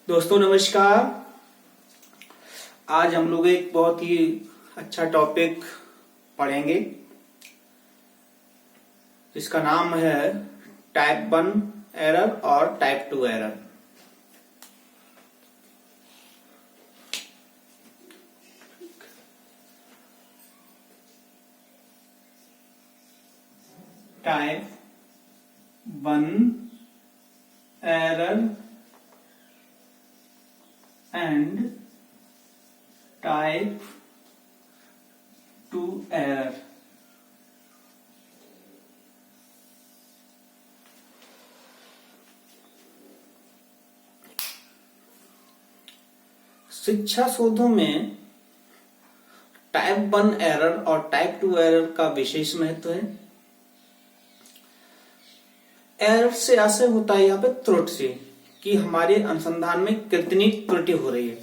दोस्तों नमस्कार। आज हम लोग एक बहुत ही अच्छा टॉपिक पढ़ेंगे जिसका नाम है टाइप 1 एरर और type 2 error. Type 1 error and type 2 error। शिक्षा शोधों में टाइप 1 एरर और टाइप 2 एरर का विशेष महत्व है। एरर से आशय होता है यहाँ पे त्रुटि से कि हमारे अनुसंधान में कितनी त्रुटि हो रही है।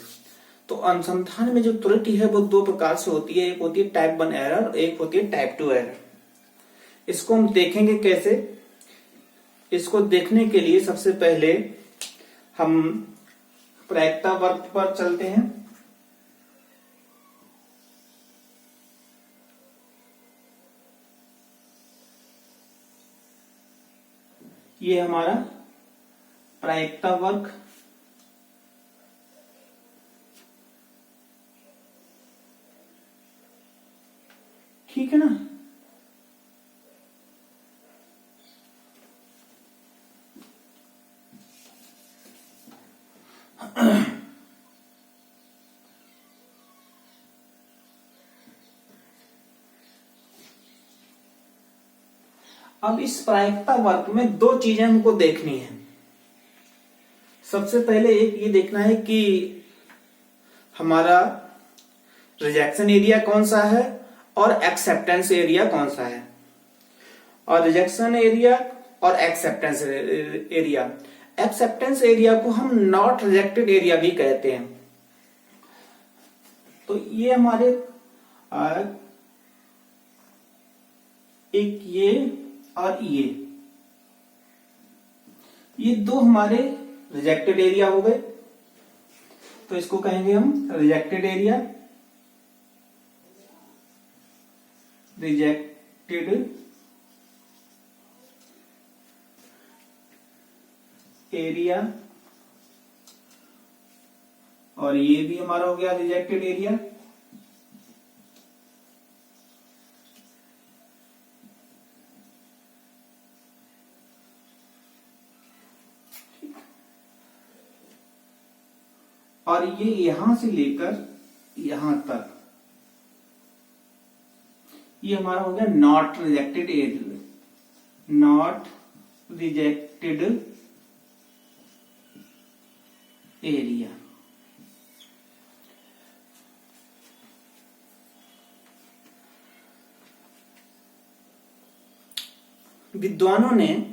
तो अनुसंधान में जो त्रुटि है वो दो प्रकार से होती है, एक होती है टाइप 1 एरर और एक होती है टाइप 2 एरर। इसको हम देखेंगे कैसे। इसको देखने के लिए सबसे पहले हम प्रायिकता वर्ग पर चलते हैं। ये हमारा प्रायिकता वर्ग, ठीक है ना। अब इस प्रायिकता वर्ग में दो चीजें हमको देखनी है। सबसे पहले एक ये देखना है कि हमारा रिजेक्शन एरिया कौन सा है और एक्सेप्टेंस एरिया कौन सा है। और रिजेक्शन एरिया और एक्सेप्टेंस एरिया, एक्सेप्टेंस एरिया को हम नॉट रिजेक्टेड एरिया भी कहते हैं। तो ये हमारे एक ये और ये दो हमारे रिजेक्टेड एरिया हो गए। तो इसको कहेंगे हम रिजेक्टेड एरिया, रिजेक्टेड एरिया, और ये भी हमारा हो गया रिजेक्टेड एरिया। और ये यहां से लेकर यहां तक ये हमारा हो गया not rejected area, not rejected area. विद्वानों ने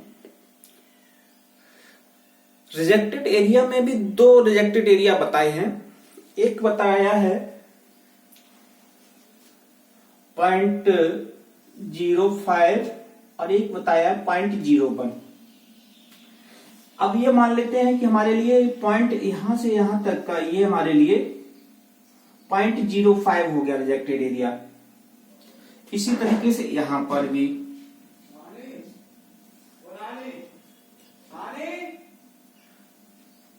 रिजेक्टेड एरिया में भी दो रिजेक्टेड एरिया बताए हैं। एक बताया है 0.05 और एक बताया 0.01। अब ये मान लेते हैं कि हमारे लिए पॉइंट यहां से यहां तक का ये हमारे लिए 0.05 हो गया रिजेक्टेड एरिया। इसी तरीके से यहां पर भी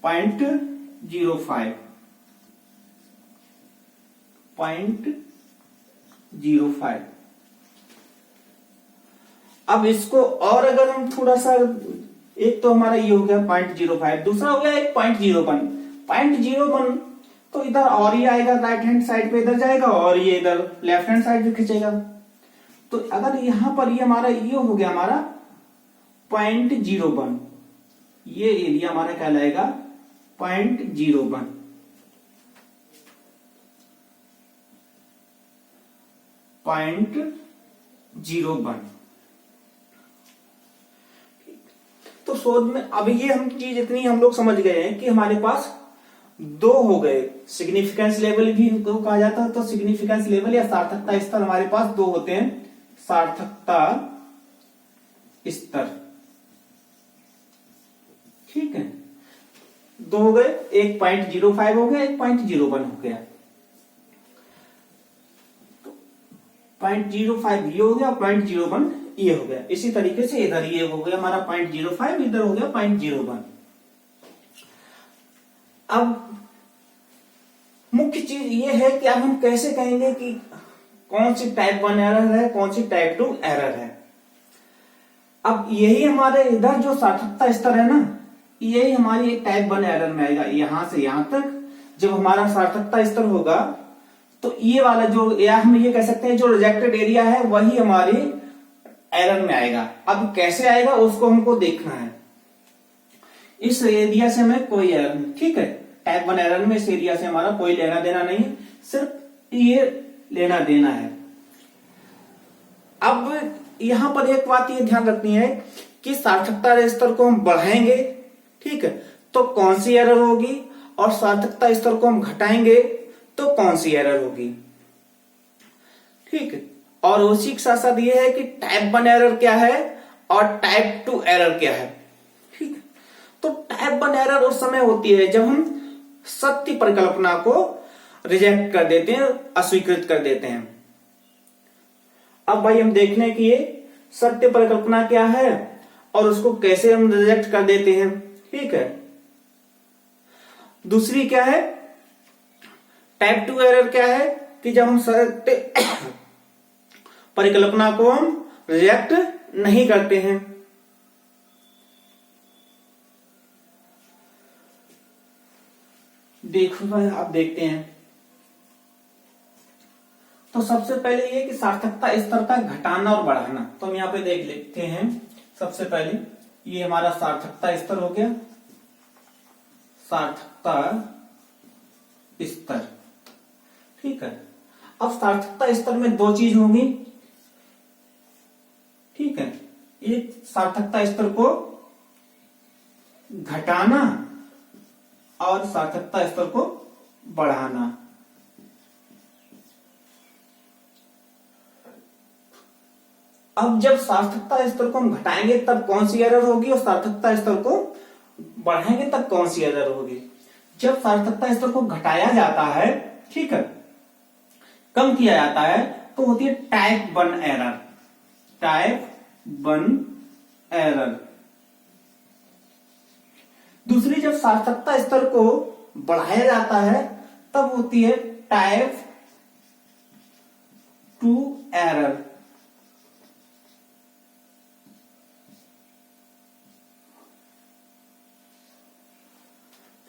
0.05। अब इसको और अगर हम थोड़ा सा, एक तो हमारा ये हो गया 0.05, दूसरा हो गया एक 0.01। 0.01 तो इधर और ये आएगा, राइट हैंड साइड पे इधर जाएगा और ये इधर लेफ्ट हैंड साइड पे खींचेगा। तो अगर यहां पर ये हमारा ये हो गया हमारा 0.01, ये एरिया हमारा कहलाएगा 0.01। तो शोध में अब ये हम चीज इतनी हम लोग समझ गए हैं कि हमारे पास दो हो गए। सिग्निफिकेंस लेवल भी इनको कहा जाता है। तो सिग्निफिकेंस लेवल या सार्थकता स्तर हमारे पास दो होते हैं। सार्थकता स्तर, ठीक है। दो हो गए, 1.05 हो गया, 1.01 हो गया, 0.05 ये हो गया, 0.01 ये हो गया। इसी तरीके से इधर ये हो गया हमारा 0.05, इधर हो गया 0.01। अब मुख्य चीज ये है कि अब हम कैसे कहेंगे कि कौन सी टाइप 1 एरर है, कौन सी टाइप 2 एरर है। अब यही हमारे इधर जो सार्थकता स्तर है ना, यही हमारी एक टाइप 1 एरर में आएगा। यहां से यहां तक जब हमारा सार्थकता स्तर होगा तो ये वाला जो, या हम ये कह सकते हैं जो रिजेक्टेड एरिया है वही हमारी एरर में आएगा। अब कैसे आएगा उसको हमको देखना है। इस एरिया से हमें कोई एरर नहीं, ठीक है, टाइप 1 एरर में इस एरिया से हमारा कोई लेना देना नहीं, सिर्फ ये लेना देना है। अब यहां पर एक बात ये ध्यान रखनी है कि सार्थकता स्तर को हम बढ़ाएंगे, ठीक है, तो कौन सी एरर होगी, और सार्थकता स्तर को हम घटाएंगे तो कौन सी एरर होगी, ठीक है। और उसी के साथ साथ ये है कि टाइप 1 एरर क्या है और टाइप 2 एरर क्या है, ठीक है। तो टाइप 1 एरर उस समय होती है जब हम सत्य परिकल्पना को रिजेक्ट कर देते हैं, अस्वीकृत कर देते हैं। अब भाई हम देखने की ये सत्य परिकल्पना क्या है और उसको कैसे हम रिजेक्ट कर देते हैं, ठीक है। दूसरी क्या है, टाइप 2 एरर क्या है कि जब हम सत्य परिकल्पना को हम रिजेक्ट नहीं करते हैं। देखो भाई आप देखते हैं, तो सबसे पहले ये कि सार्थकता स्तर का घटाना और बढ़ाना। तो हम यहां पे देख लेते हैं। सबसे पहले ये हमारा सार्थकता स्तर हो गया, सार्थकता स्तर, ठीक है। अब सार्थकता स्तर में दो चीज होंगी, ठीक है, एक सार्थकता स्तर को घटाना और सार्थकता स्तर को बढ़ाना। अब जब सार्थकता स्तर को हम घटाएंगे तब कौन सी एरर होगी और सार्थकता स्तर को बढ़ाएंगे तब कौन सी एरर होगी। जब सार्थकता स्तर को घटाया जाता है, ठीक है, कम किया जाता है, तो होती है टाइप 1 एरर, टाइप 1 एरर। दूसरी जब सार्थकता स्तर को बढ़ाया जाता है तब होती है टाइप 2 एरर।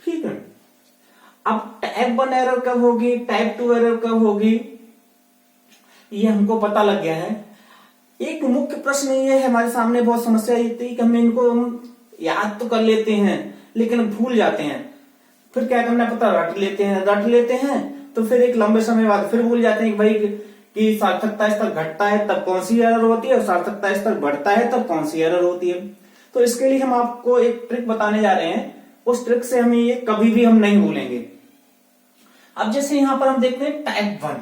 ठीक है। अब टाइप 1 एरर कब होगी, टाइप 2 एरर कब होगी, ये हमको पता लग गया है। एक मुख्य प्रश्न ये है, हमारे सामने बहुत समस्या ये थी कि हम इनको याद तो कर लेते हैं लेकिन भूल जाते हैं। फिर क्या करना पता, रट लेते हैं तो फिर एक लंबे समय बाद फिर भूल जाते हैं कि भाई कि सार्थकता स्तर घटता है तब कौन सी एरर होती है और सार्थकता स्तर बढ़ता है तब कौन सी एरर होती है। तो इसके लिए हम आपको एक ट्रिक बताने जा रहे हैं, उस ट्रिक से हमें ये कभी भी हम नहीं भूलेंगे। अब जैसे यहां पर हम देखते हैं टाइप 1,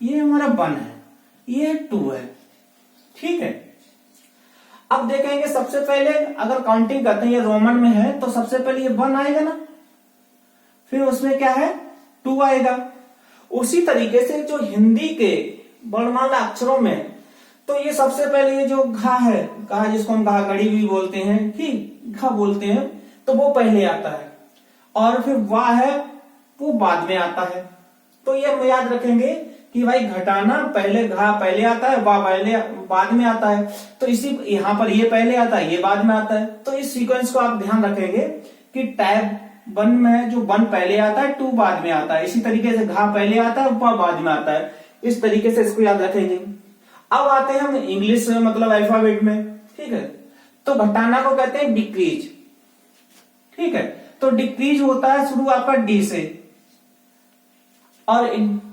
ये हमारा 1 है, ये 2 है, ठीक है। अब देखेंगे सबसे पहले अगर काउंटिंग करते हैं, ये रोमन में है तो सबसे पहले ये 1 आएगा ना, फिर उसमें क्या है 2 आएगा। उसी तरीके से जो हिंदी के वर्णमाला अक्षरों में, तो ये सबसे पहले ये जो घा है, घा जिसको हम घा घड़ी भी बोलते हैं, ठीक, घा बोलते हैं, तो वो पहले आता है, और फिर वाह है वो बाद में आता है। तो ये हम याद रखेंगे कि भाई घटाना पहले, घा पहले आता है, वाह पहले बाद में आता है। तो इसी यहां पर ये पहले आता है, ये बाद में आता है। तो इस सीक्वेंस को आप ध्यान रखेंगे कि टाइप 1 में जो 1 पहले आता है, 2 बाद में आता है। इसी तरीके से घा पहले आता है, वाह बाद में आता है। इस तरीके से इसको याद रखेंगे। अब आते हैं हम इंग्लिश मतलब अल्फाबेट में, ठीक है। तो घटाना को कहते हैं डिक्रीज, ठीक है। तो डिक्रीज होता है शुरू आपका डी से, और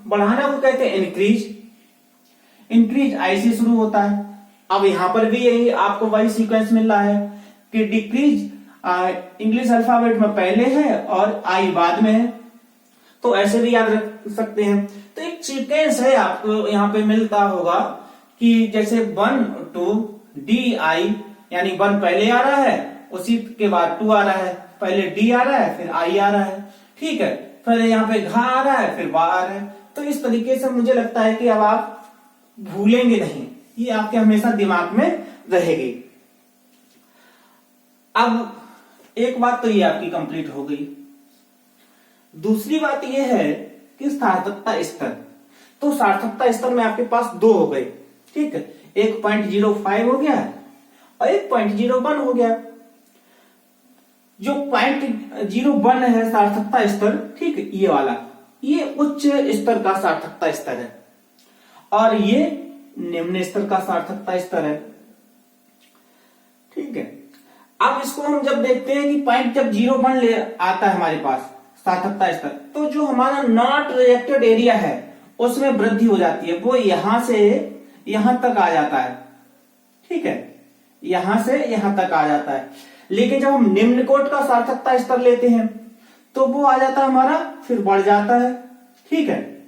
बढ़ाना को कहते हैं इंक्रीज। इंक्रीज आई से शुरू होता है। अब यहां पर भी यही आपको वही सीक्वेंस मिल रहा है कि डिक्रीज इंग्लिश अल्फाबेट में पहले है और आई बाद में है। तो ऐसे भी याद रख सकते हैं। तो एक सीक्वेंस है आपको यहां पे मिलता होगा कि जैसे 1 2 डी आई, यानी 1 पहले आ रहा है, उसी के बाद 2 आ रहा है। पहले डी आ रहा है फिर आई आ रहा है, ठीक है, फिर यहाँ पे घा आ रहा है फिर वा आ रहा है। तो इस तरीके से मुझे लगता है कि अब आप भूलेंगे नहीं, ये आपके हमेशा दिमाग में रहेगी। अब एक बात तो ये आपकी कंप्लीट हो गई। दूसरी बात ये है कि सार्थकता स्तर। तो सार्थकता स्तर में आपके पास दो हो गए, ठीक है, एक 0.05 हो गया और एक 0.01 हो गया। जो 0.01 है सार्थकता स्तर, ठीक है, ये वाला, ये उच्च स्तर का सार्थकता स्तर है और ये निम्न स्तर का सार्थकता स्तर है, ठीक है। अब इसको हम जब देखते हैं कि पॉइंट जब 0.1 ले आता है हमारे पास सार्थकता स्तर, तो जो हमारा नॉट रिजेक्टेड एरिया है उसमें वृद्धि हो जाती है, वो यहां से यहां तक आ जाता है, ठीक है, यहां से यहां तक आ जाता है। लेकिन जब हम निम्न कोट का सार्थकता स्तर लेते हैं तो वो आ जाता है हमारा, फिर बढ़ जाता है, ठीक है,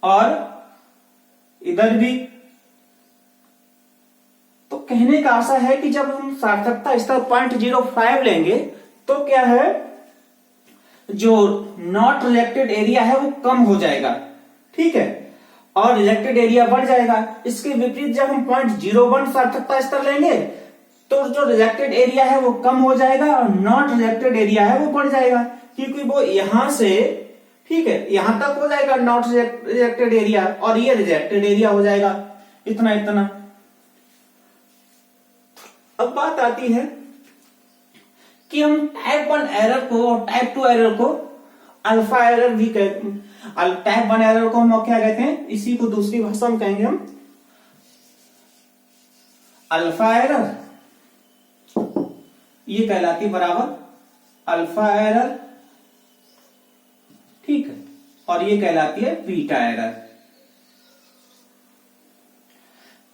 और इधर भी। तो कहने का आशा है कि जब हम सार्थकता स्तर 0.05 लेंगे तो क्या है, जो नॉट रिजेक्टेड एरिया है वो कम हो जाएगा, ठीक है, और रिजेक्टेड एरिया बढ़ जाएगा। इसके विपरीत जब हम 0.01 सार्थकता स्तर लेंगे तो जो रिजेक्टेड एरिया है वो कम हो जाएगा और नॉट रिजेक्टेड एरिया है वो बढ़ जाएगा, क्योंकि वो यहां से, ठीक है, यहां तक हो जाएगा नॉट रिजेक्टेड एरिया और ये रिजेक्टेड एरिया हो जाएगा, इतना इतना। अब बात आती है कि हम टाइप 1 एरर को और टाइप 2 एरर को अल्फा एरर भी कहते हैं। टाइप 1 एरर को हम क्या कहते हैं, इसी को दूसरी भाषा में कहेंगे हम अल्फा एरर, ये कहलाती बराबर अल्फा एरर, ठीक है, और ये कहलाती है बीटा एरर।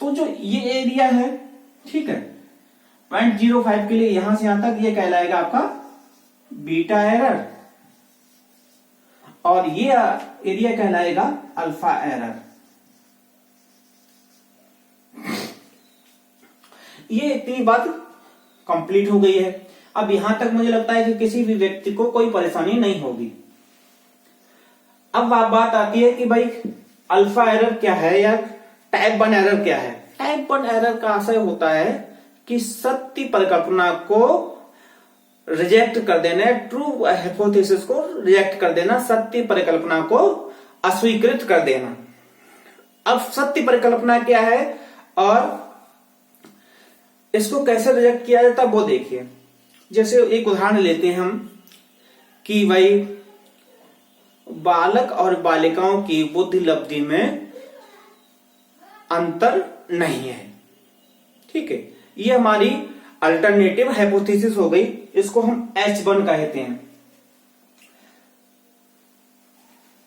तो जो ये एरिया है, ठीक है, 0.05 के लिए यहां से यहां तक ये कहलाएगा आपका बीटा एरर और ये एरिया कहलाएगा अल्फा एरर। ये इतनी बात कंप्लीट हो गई है। अब यहां तक मुझे लगता है कि किसी भी व्यक्ति को कोई परेशानी नहीं होगी। अब बात आती है कि भाई अल्फा एरर क्या है या टाइप 1 एरर क्या है। टाइप 1 एरर का आशय होता है कि सत्य परिकल्पना को रिजेक्ट कर देना, ट्रू हाइपोथेसिस को रिजेक्ट कर देना, सत्य परिकल्पना को अस्वीकृत कर देना। अब सत्य परिकल्पना क्या है और इसको कैसे रिजेक्ट किया जाता है वो देखिए। जैसे एक उदाहरण लेते हैं हम कि भाई बालक और बालिकाओं की बुद्धि लब्धि में अंतर नहीं है, ठीक है, ये हमारी अल्टरनेटिव हाइपोथेसिस हो गई, इसको हम H1 कहते हैं।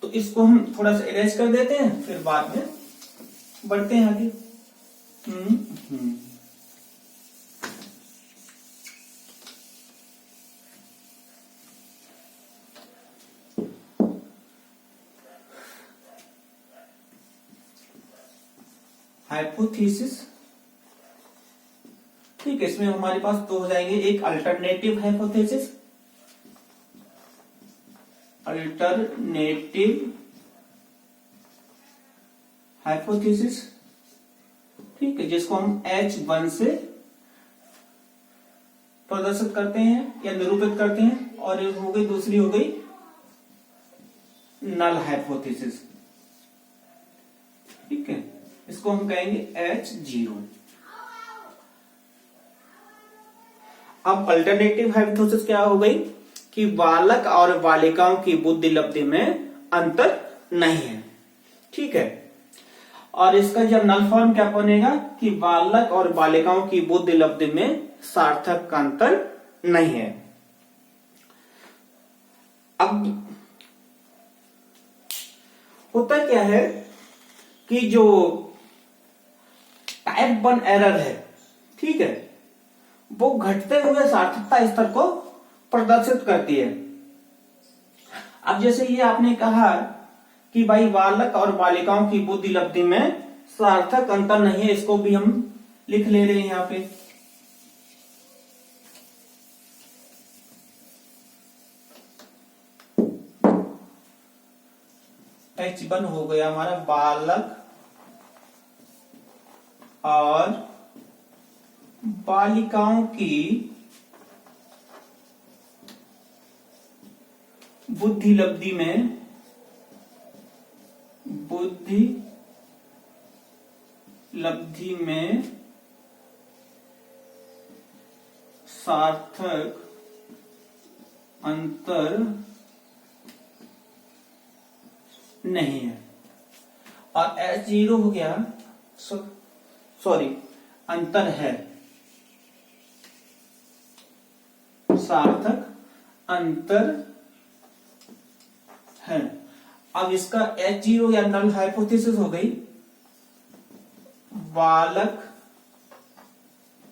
तो इसको हम थोड़ा सा इरेज कर देते हैं, फिर बाद में बढ़ते हैं आगे। हाइपोथेसिस, ठीक है, इसमें हमारे पास दो हो जाएंगे, एक अल्टरनेटिव हाइपोथेसिस, अल्टरनेटिव हाइपोथेसिस, ठीक है, जिसको हम H1 से प्रदर्शित करते हैं या निरूपित करते हैं, और एक हो गई, दूसरी हो गई नल हाइपोथेसिस, ठीक है, इसको हम कहेंगे H0। अब अल्टरनेटिव हाइपोथेसिस क्या हो गई कि बालक और बालिकाओं की बुद्धि लब्धि में अंतर नहीं है, ठीक है, और इसका जब नल फॉर्म क्या बनेगा कि बालक और बालिकाओं की बुद्धि लब्धि में सार्थक का अंतर नहीं है। अब होता क्या है कि जो टाइप 1 एरर है, ठीक है, वो घटते हुए सार्थकता स्तर को प्रदर्शित करती है। अब जैसे ये आपने कहा कि भाई बालक और बालिकाओं की बुद्धि लब्धि में सार्थक अंतर नहीं है, इसको भी हम लिख ले रहे हैं यहां पे। H1 हो गया हमारा बालक और बालिकाओं की बुद्धि लब्धि में सार्थक अंतर नहीं है। और H0 हो गया, सॉरी, अंतर है, सार्थक अंतर है। अब इसका H0 या नल हाइपोथेसिस हो गई, बालक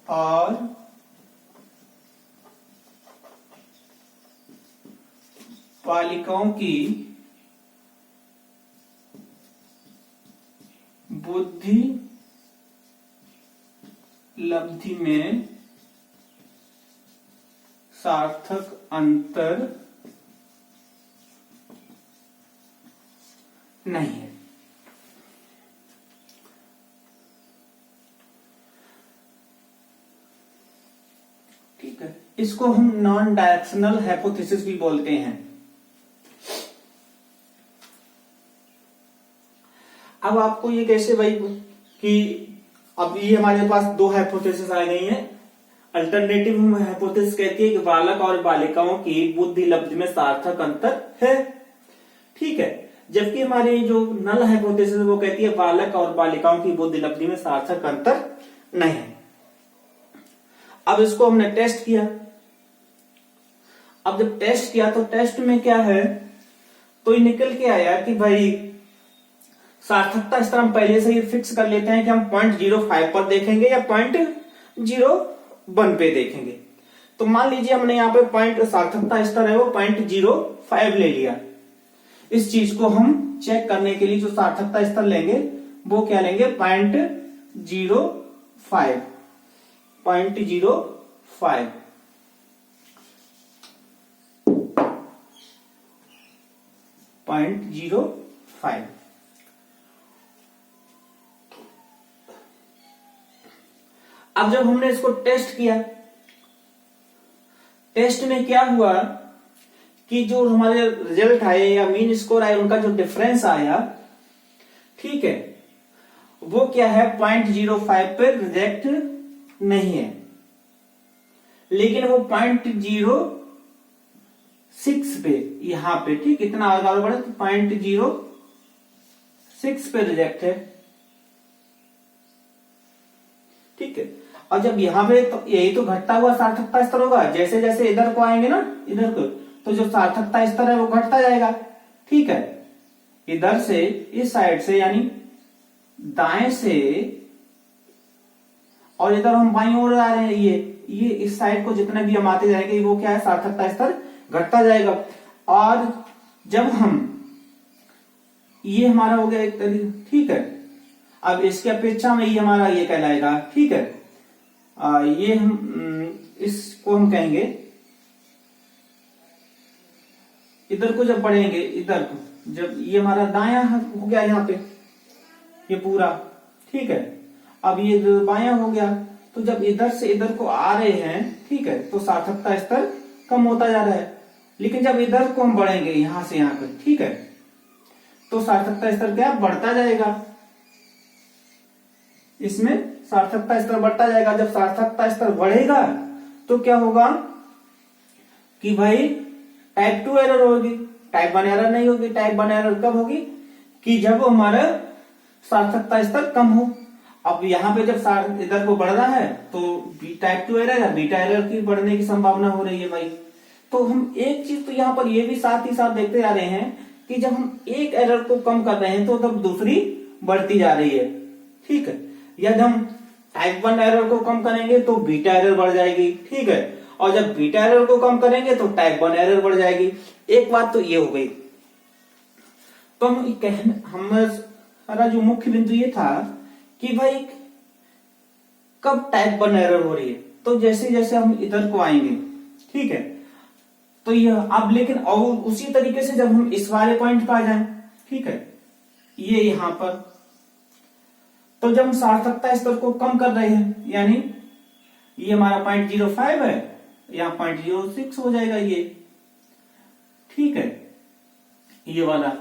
और बालिकाओं की बुद्धि लब्धि में सार्थक अंतर नहीं है। ठीक है, इसको हम नॉन डायरेक्शनल हाइपोथेसिस भी बोलते हैं। अब आपको ये कैसे भाई कि अब ये हमारे पास दो हाइपोथेसिस आ गई हैं। अल्टरनेटिव हाइपोथेसिस कहती है कि बालक और बालिकाओं की बुद्धि लब्धि में सार्थक अंतर है, ठीक है। जबकि हमारी जो नल हाइपोथेसिस है वो कहती है बालक और बालिकाओं की बुद्धि लब्धि में सार्थक अंतर नहीं है। अब इसको हमने टेस्ट किया। अब जब टेस्ट किया तो टेस्ट में क्या है, तो ये निकल के आया कि भाई सार्थकता स्तर हम पहले से ही फिक्स कर लेते हैं कि हम 0.05 पर देखेंगे या 0.01 पे देखेंगे। तो मान लीजिए हमने यहाँ पे पॉइंट सार्थकता स्तर है वो 0.05 ले लिया। इस चीज को हम चेक करने के लिए जो सार्थकता स्तर लेंगे वो क्या लेंगे, 0.05 0.05। अब जब हमने इसको टेस्ट किया, टेस्ट में क्या हुआ कि जो हमारे रिजल्ट आए या मीन स्कोर आए उनका जो डिफरेंस आया, ठीक है, वो क्या है 0.05 पे रिजेक्ट नहीं है, लेकिन वो 0.06 पे यहां पे, ठीक, इतना आगे बढ़े तो 0.06 पे रिजेक्ट है, ठीक है। और जब यहां पे तो यही तो घटता हुआ सार्थकता स्तर होगा, जैसे जैसे इधर को आएंगे ना, इधर को, तो जो सार्थकता स्तर है वो घटता जाएगा, ठीक है। इधर से इस साइड से यानी दाएं से, और इधर हम बाईं ओर आ रहे हैं, ये इस साइड को जितने भी हम आते जाएंगे वो क्या है, सार्थकता स्तर घटता जाएगा। और जब हम, ये हमारा हो गया एक तरीके, ठीक है। अब इसकी अपेक्षा में ये हमारा ये कहलाएगा, ठीक है। ये हम इसको हम कहेंगे, इधर को जब बढ़ेंगे, इधर को जब ये हमारा दायां हो गया यहाँ पे ये पूरा, ठीक है। अब ये बायां हो गया, तो जब इधर से इधर को आ रहे हैं, ठीक है, तो सार्थकता स्तर कम होता जा रहा है। लेकिन जब इधर को हम बढ़ेंगे यहां से यहां पर, ठीक है, तो सार्थकता स्तर क्या बढ़ता जाएगा, इसमें सार्थकता स्तर बढ़ता जाएगा। जब सार्थकता स्तर बढ़ेगा तो क्या होगा कि भाई टाइप 2 एरर होगी, टाइप 1 एरर नहीं होगी। टाइप 1 एरर कब होगी कि जब हमारा सार्थकता स्तर कम हो। अब यहाँ पे जब इधर को बढ़ रहा है तो टाइप 2 एरर या बीटा एरर की बढ़ने की संभावना हो रही है भाई। तो हम एक चीज तो यहाँ पर ये भी साथ ही साथ देखते जा रहे हैं कि जब हम एक एरर को कम कर रहे हैं तो तब दूसरी बढ़ती जा रही है, ठीक है। यदि हम टाइप 1 एरर को कम करेंगे तो बीटा एरर बढ़ जाएगी, ठीक है। और जब बीटा एरर को कम करेंगे तो टाइप 1 एरर बढ़ जाएगी। एक बात तो ये हो गई। तो हमारा जो मुख्य बिंदु ये था कि भाई कब टाइप 1 एरर हो रही है, तो जैसे जैसे हम इधर को आएंगे, ठीक है, तो यह अब लेकिन और उसी तरीके से जब हम इस वाले पॉइंट पर आ जाए, ठीक है, ये यहां पर। तो जब हम सार्थकता स्तर को कम कर रहे हैं, यानी ये हमारा 0.05 है, यहाँ 0.06 हो जाएगा ये, ठीक है। ये वाला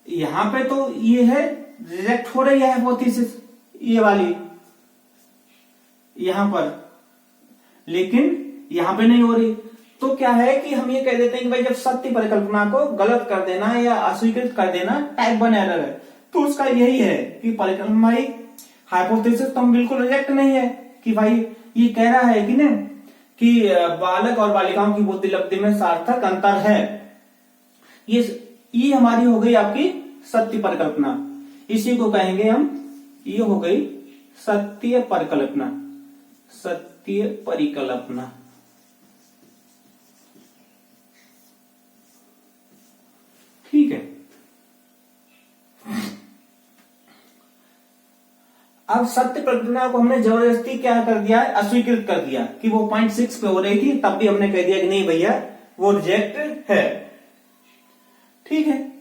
यहां पे तो ये है रिजेक्ट हो रही है हाइपोथेसिस, ये वाली यहां पर, लेकिन यहां पे नहीं हो रही। तो क्या है कि हम ये कह देते हैं कि भाई जब सत्य परिकल्पना को गलत कर देना या अस्वीकृत कर देना टाइप 1 एरर है, तो उसका यही है कि परिकल्पना हाइपोथेसिस तो हम बिल्कुल रिजेक्ट नहीं है कि भाई ये कह रहा है कि ना कि बालक और बालिकाओं की बुद्धि लब्धि में सार्थक अंतर है। ये हमारी हो गई आपकी सत्य परिकल्पना, इसी को कहेंगे हम, ये हो गई सत्य परिकल्पना, सत्य परिकल्पना। ठीक है। अब सत्य परिकल्पना को हमने जबरदस्ती क्या कर दिया है, अस्वीकृत कर दिया कि वो 0.6 पे हो रही थी, तब भी हमने कह दिया कि नहीं भैया वो रिजेक्ट है। ठीक है।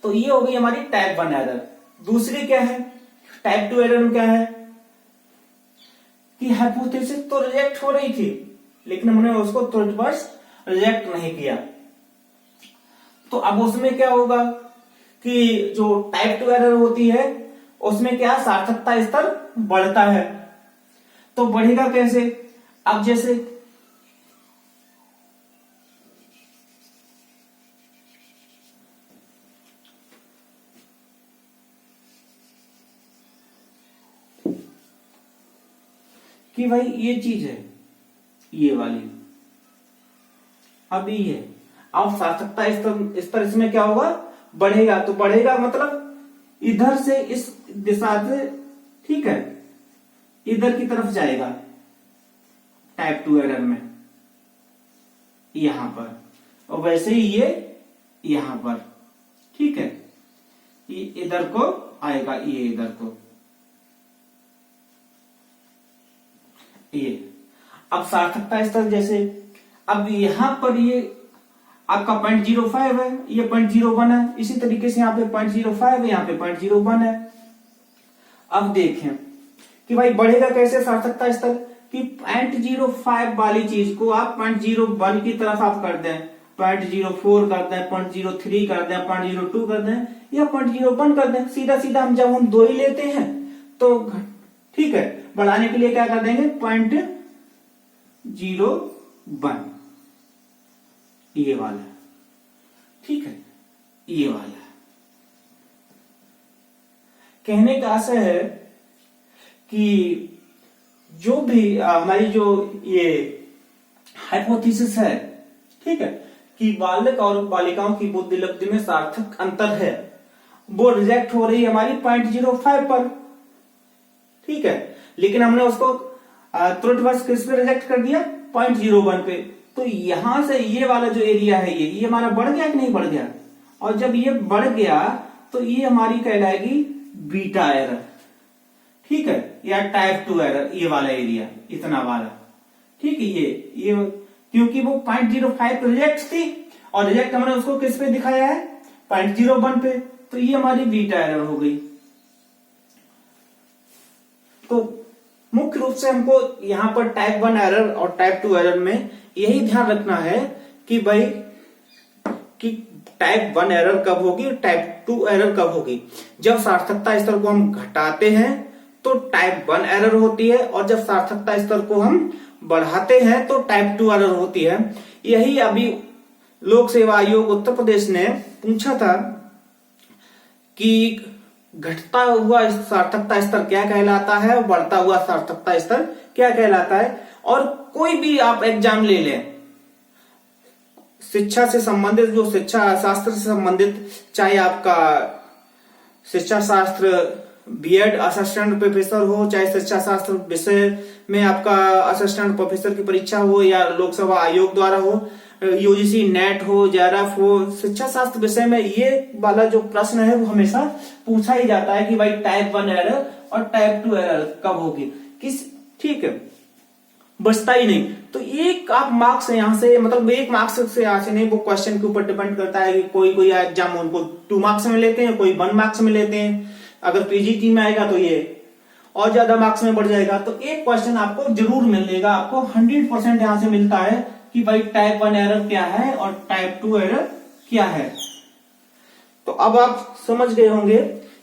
तो ये हो गई हमारी टाइप 1 एरर। दूसरी क्या है, टाइप 2 एरर में क्या है कि हाइपोथेसिस तो रिजेक्ट हो रही थी, लेकिन हमने उसको तुरंत बस रिजेक्ट नहीं किया। तो अब उसमें क्या होगा कि जो टाइप 2 एरर होती है उसमें क्या सार्थकता स्तर बढ़ता है। तो बढ़ेगा कैसे, अब जैसे कि भाई ये चीज है, ये वाली अब ये है, अब सार्थकता स्तर इसमें क्या होगा, बढ़ेगा। तो बढ़ेगा मतलब इधर से इस दिशा से, ठीक है, इधर की तरफ जाएगा टाइप 2 एरर में, यहां पर, और वैसे ही ये यहां पर, ठीक है, ये इधर को आएगा, ये इधर को, ये। अब सार्थकता स्तर जैसे अब यहां पर ये आपका 0.05 है, ये 0.01 है, इसी तरीके से यहाँ पे 0.05 है, यहाँ पे 0.01 है। अब देखें कि भाई बढ़ेगा कैसे सार्थकता स्तर कि 0.05 वाली चीज को आप 0.01 की तरफ आप कर दें, 0.04 कर दें, 0.03 कर दें, 0.02 कर दें या 0.01 कर दें, सीधा सीधा हम जब हम 2 ही लेते हैं तो ठीक है, बढ़ाने के लिए क्या कर देंगे 0.01, ये वाला, ठीक है, ये वाला। कहने का आशय है कि जो भी हमारी जो ये हाइपोथेसिस है, ठीक है, कि बालक और बालिकाओं की बुद्धि लब्धि में सार्थक अंतर है, वो रिजेक्ट हो रही है हमारी 0.05 पर, ठीक है, लेकिन हमने उसको तुरंत बस किस पे रिजेक्ट कर दिया, 0.01 पे। तो यहां से ये वाला जो एरिया है ये हमारा बढ़ गया कि नहीं बढ़ गया, और जब ये बढ़ गया तो ये हमारी कहलाएगी बीटा एरर, ठीक है, या टाइप 2 एरर, ये वाला एरिया इतना वाला, ठीक है, ये क्योंकि वो 0.05 रिजेक्ट थी और रिजेक्ट हमने उसको किस पे दिखाया है 0.01 पे, तो ये हमारी बीटा एरर हो गई। तो मुख्य रूप से हमको यहां पर टाइप 1 एरर और टाइप 2 एरर में यही ध्यान रखना है कि भाई कि टाइप 1 एरर कब होगी, टाइप 2 एरर कब होगी। जब सार्थकता स्तर को हम घटाते हैं तो टाइप 1 एरर होती है, और जब सार्थकता स्तर को हम बढ़ाते हैं तो टाइप 2 एरर होती है। यही अभी लोक सेवा आयोग उत्तर प्रदेश ने पूछा था कि घटता हुआ सार्थकता स्तर क्या कहलाता है और बढ़ता हुआ सार्थकता स्तर क्या कहलाता है। और कोई भी आप एग्जाम ले लें, शिक्षा से संबंधित, जो शिक्षा शास्त्र से संबंधित, चाहे आपका शिक्षा शास्त्र बीएड असिस्टेंट प्रोफेसर हो, चाहे शिक्षा शास्त्र विषय में आपका असिस्टेंट प्रोफेसर की परीक्षा हो, या लोक सेवा आयोग द्वारा हो, यूजीसी नेट हो, जेआरएफ हो, शिक्षा शास्त्र विषय में ये वाला जो प्रश्न है वो हमेशा पूछा ही जाता है कि भाई टाइप 1 एरर और टाइप 2 एरर कब होगी, किस, ठीक है। बचता ही नहीं। तो एक आप मार्क्स यहाँ से, मतलब एक मार्क्स से यहाँ से नहीं, वो क्वेश्चन के ऊपर डिपेंड करता है कि कोई एग्जाम उनको 2 मार्क्स में लेते हैं, कोई 1 मार्क्स में लेते हैं। अगर पीजीटी में आएगा तो ये और ज्यादा मार्क्स में बढ़ जाएगा। तो एक क्वेश्चन आपको जरूर मिलेगा, आपको 100% यहाँ से मिलता है कि भाई टाइप 1 एरर क्या है और टाइप 2 एरर क्या है। तो अब आप समझ गए होंगे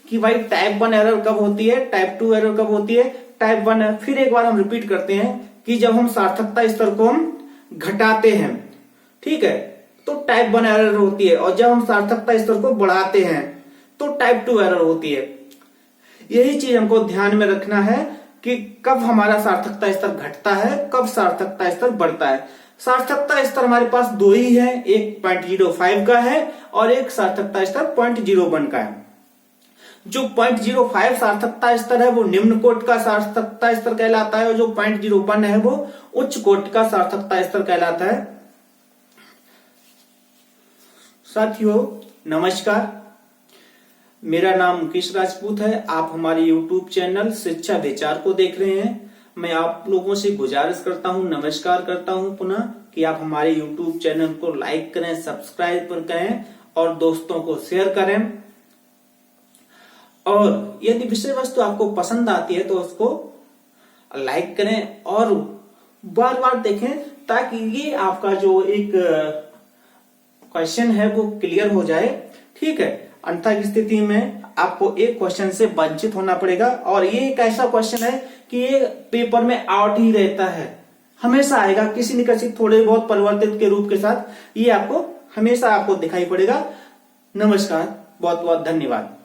कि भाई टाइप 1 एरर कब होती है, टाइप 2 एरर कब होती है। टाइप 1 फिर एक बार हम रिपीट करते हैं कि जब हम सार्थकता स्तर को हम घटाते हैं, ठीक है, तो टाइप 1 एरर होती है, और जब हम सार्थकता स्तर को बढ़ाते हैं तो टाइप 2 एरर होती है। यही चीज हमको ध्यान में रखना है कि कब हमारा सार्थकता स्तर घटता है, कब सार्थकता स्तर बढ़ता है। सार्थकता स्तर हमारे पास 2 ही है, एक 0.05 का है और एक सार्थकता स्तर 0.01 का है। जो 0.05 सार्थकता स्तर है वो निम्न कोटि का सार्थकता स्तर कहलाता है, और जो 0.01 है वो उच्च कोटि का सार्थकता स्तर कहलाता है। साथियों नमस्कार, मेरा नाम मुकेश राजपूत है। आप हमारे YouTube चैनल शिक्षा विचार को देख रहे हैं। मैं आप लोगों से गुजारिश करता हूं, नमस्कार करता हूं पुनः, कि आप हमारे YouTube चैनल को लाइक करें, सब्सक्राइब करें और दोस्तों को शेयर करें। और यदि विषय वस्तु आपको पसंद आती है तो उसको लाइक करें और बार बार देखें, ताकि ये आपका जो एक क्वेश्चन है वो क्लियर हो जाए, ठीक है। अन्यथा की स्थिति में आपको एक क्वेश्चन से वंचित होना पड़ेगा, और ये एक ऐसा क्वेश्चन है कि ये पेपर में आउट ही रहता है, हमेशा आएगा किसी न किसी थोड़े बहुत परिवर्तित के रूप के साथ, ये आपको हमेशा आपको दिखाई पड़ेगा। नमस्कार, बहुत बहुत धन्यवाद।